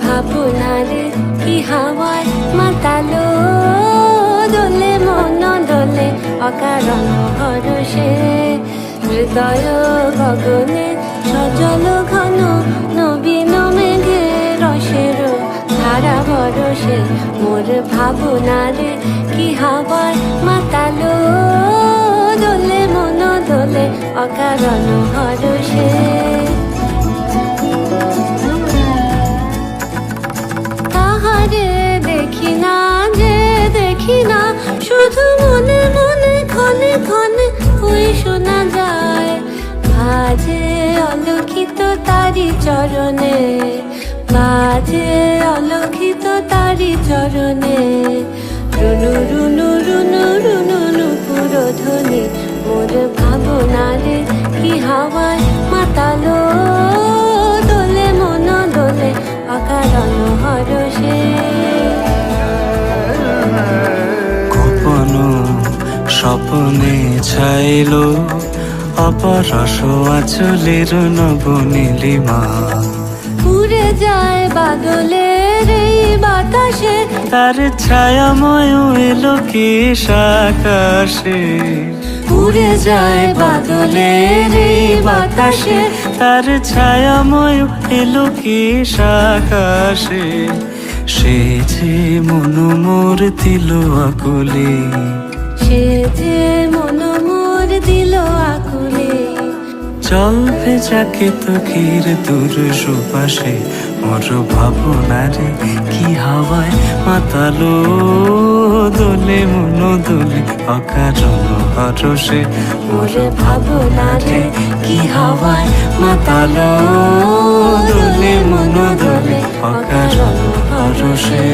ভাবনারে কি হাওয়ায় মাতালো, দোলে মন দোলে অকারণ হরষে। হৃদয় গগনে সজল ঘন নবীন মেঘে রসের ধারা বরসে। মোর ভাবনারে কি হাওয়ায় মাতালো, দোলে মন দোলে অকারণ হরষে। তাহারে দেখি না যে দেখি না, শুধু মনে মনে ক্ষণে ক্ষণে ওই শোনা যায়। বাজে অলক্ষিত তারি চরণে, বাজে অলক্ষিত তারি চরণে। রুনু রুনু রুনু রুনু নুপুর ধ্বনি, মোর ভাবনারে কি হাওয়ায় মাতালো, দোলে মন দোলে অকারণ হরষে। গোপন স্বপ্নে ছাইল অপরস আঁচলের নব নীলিমা। উড়ে যায় বাদলের এই বাতাসে, তার ছায়াময় এলো কেশ আকাশে। উড়ে যায় বাদলের এই বাতাসে, তার ছায়াময় এলো কেশ আকাশে। সে যে মন মোর দিল আকুলে, সে যে মন মোর দিল আকুলে। জল ভেজাকে তোকের দূর সুপাশে। মোর ভাবনারে কি হাওয়ায় মাতালো, দোলে মন দোলে অকারণ হরষে। মোর ভাবনারে কি হাওয়ায় মাতালো, দোলে মন দোলে অকারণ হরষে।